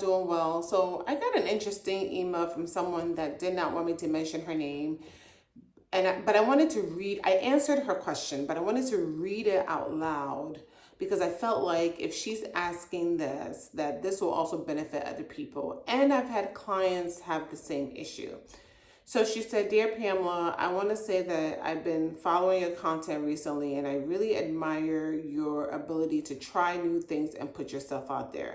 doing well. So I got an interesting email from someone that did not want me to mention her name. But I wanted to read, I answered her question, but I wanted to read it out loud because I felt like if she's asking this, that this will also benefit other people. And I've had clients have the same issue. So she said, "Dear Pamela, I want to say that I've been following your content recently and I really admire your ability to try new things and put yourself out there.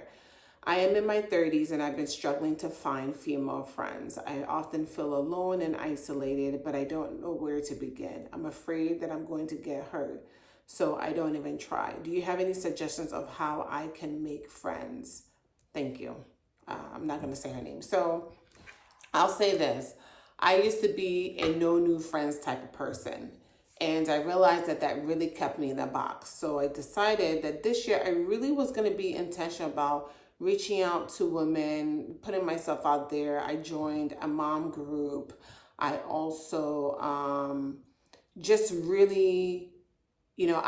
I am in my 30s and I've been struggling to find female friends. I often feel alone and isolated, but I don't know where to begin. I'm afraid that I'm going to get hurt, so I don't even try. Do you have any suggestions of how I can make friends? Thank you." I'm not going to say her name. So I'll say this. I used to be a no new friends type of person. And I realized that that really kept me in a box. So I decided that this year I really was going to be intentional about reaching out to women, putting myself out there. I joined a mom group. I also just really, you know,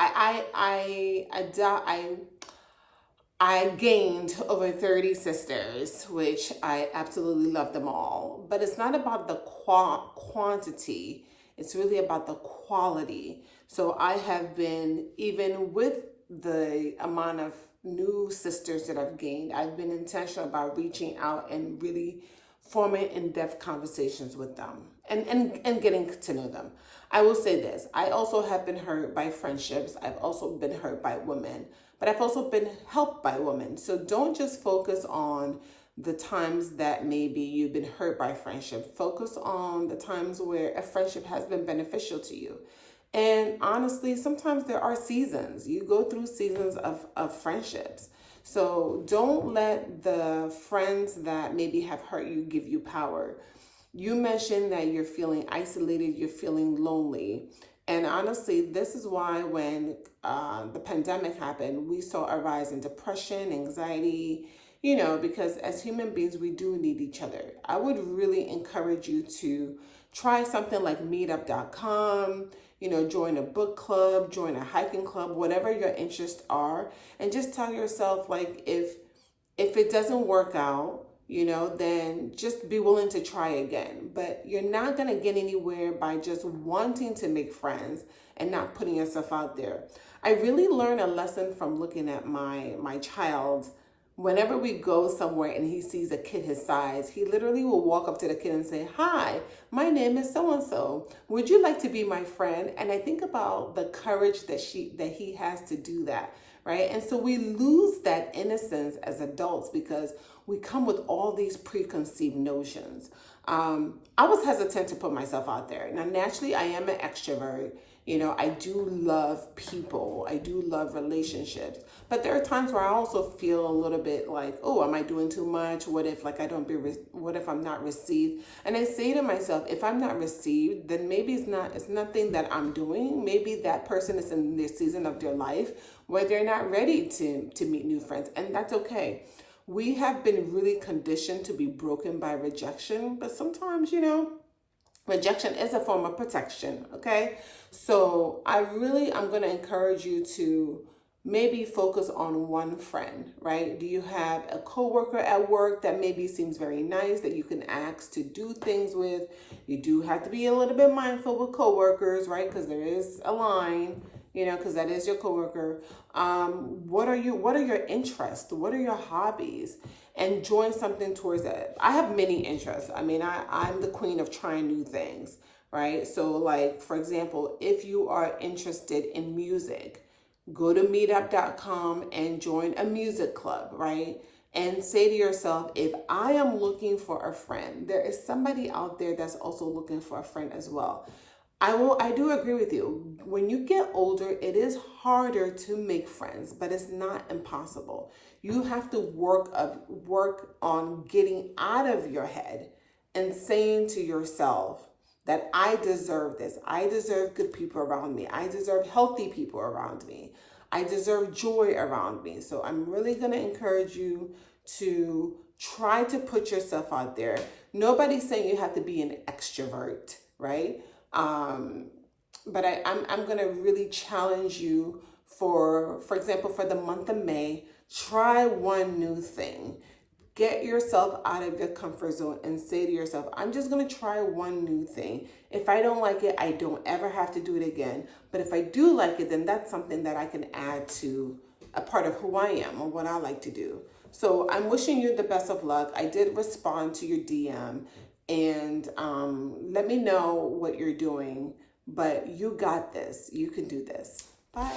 I gained over 30 sisters, which I absolutely love them all. But it's not about the quantity, it's really about the quality. So I have been, even with the amount of new sisters that I've gained, I've been intentional about reaching out and really forming in-depth conversations with them and getting to know them. I will say this, I also have been hurt by friendships. I've also been hurt by women, but I've also been helped by women. So don't just focus on the times that maybe you've been hurt by friendship. Focus on the times where a friendship has been beneficial to you. And honestly, sometimes there are seasons. You go through seasons of friendships. So don't let the friends that maybe have hurt you give you power. You mentioned that you're feeling isolated, you're feeling lonely. And honestly, this is why when the pandemic happened, we saw a rise in depression, anxiety, you know, because as human beings, we do need each other. I would really encourage you to try something like meetup.com, you know, join a book club, join a hiking club, whatever your interests are. And just tell yourself, like, if it doesn't work out, you know, then just be willing to try again. But you're not going to get anywhere by just wanting to make friends and not putting yourself out there. I really learned a lesson from looking at my child. Whenever we go somewhere and he sees a kid his size, he literally will walk up to the kid and say, "Hi, my name is so-and-so. Would you like to be my friend?" And I think about the courage that he has to do that, right? And so we lose that innocence as adults because we come with all these preconceived notions. I was hesitant to put myself out there. Now, naturally, I am an extrovert. You know, I do love people. I do love relationships. But there are times where I also feel a little bit like, oh, am I doing too much? What if what if I'm not received? And I say to myself, if I'm not received, then maybe it's nothing that I'm doing. Maybe that person is in their season of their life where they're not ready to meet new friends. And that's okay. We have been really conditioned to be broken by rejection, but sometimes, you know, rejection is a form of protection, okay? So I'm going to encourage you to maybe focus on one friend, right? Do you have a coworker at work that maybe seems very nice that you can ask to do things with? You do have to be a little bit mindful with coworkers, right? Because there is a line, you know, because that is your coworker. What are your interests? What are your hobbies? And join something towards that. I have many interests. I mean, I'm the queen of trying new things, right? So like, for example, if you are interested in music, go to meetup.com and join a music club, right? And say to yourself, if I am looking for a friend, there is somebody out there that's also looking for a friend as well. I do agree with you. When you get older, it is harder to make friends, but it's not impossible. You have to work on getting out of your head and saying to yourself that I deserve this. I deserve good people around me. I deserve healthy people around me. I deserve joy around me. So I'm really going to encourage you to try to put yourself out there. Nobody's saying you have to be an extrovert, right? But I'm going to really challenge you for example, for the month of May, try one new thing. Get yourself out of your comfort zone and say to yourself, I'm just going to try one new thing. If I don't like it, I don't ever have to do it again. But if I do like it, then that's something that I can add to a part of who I am or what I like to do. So I'm wishing you the best of luck. I did respond to your DM, and let me know what you're doing. But you got this. You can do this. Bye.